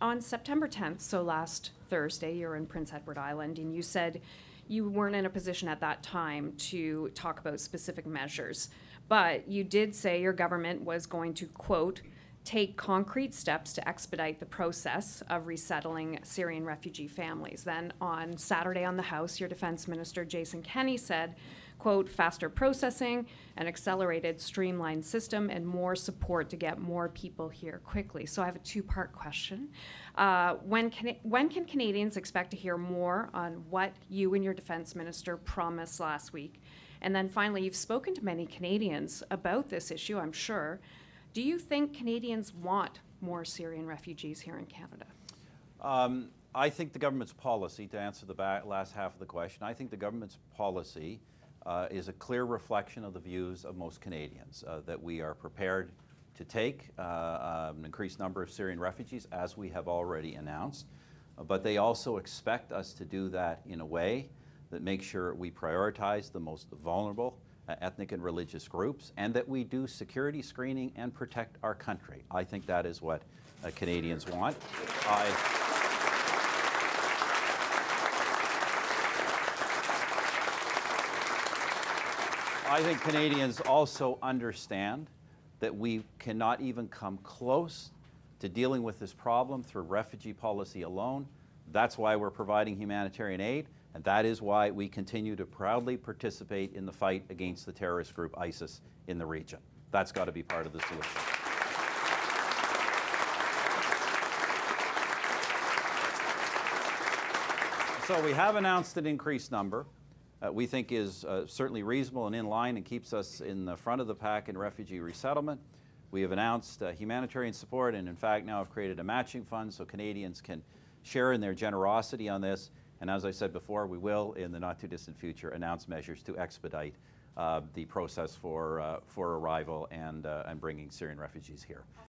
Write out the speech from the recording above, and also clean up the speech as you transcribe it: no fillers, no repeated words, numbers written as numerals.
On September 10th, so last Thursday, you're in Prince Edward Island, and you said you weren't in a position at that time to talk about specific measures, but you did say your government was going to, quote, take concrete steps to expedite the process of resettling Syrian refugee families. Then on Saturday on the House, your Defense Minister Jason Kenney said, quote, faster processing, an accelerated streamlined system, and more support to get more people here quickly. So I have a two-part question. When can Canadians expect to hear more on what you and your Defense Minister promised last week? And then finally, you've spoken to many Canadians about this issue, I'm sure. Do you think Canadians want more Syrian refugees here in Canada? I think the government's policy, to answer the last half of the question, I think the government's policy is a clear reflection of the views of most Canadians, that we are prepared to take an increased number of Syrian refugees, as we have already announced, but they also expect us to do that in a way that makes sure we prioritize the most vulnerable ethnic and religious groups, and that we do security screening and protect our country. I think that is what Canadians want. I think Canadians also understand that we cannot even come close to dealing with this problem through refugee policy alone. That's why we're providing humanitarian aid, and that is why we continue to proudly participate in the fight against the terrorist group ISIS in the region. That's got to be part of the solution. So we have announced an increased number. We think is certainly reasonable and in line and keeps us in the front of the pack in refugee resettlement. We have announced humanitarian support and in fact now have created a matching fund so Canadians can share in their generosity on this. And as I said before, we will, in the not-too-distant future, announce measures to expedite the process for arrival and bringing Syrian refugees here.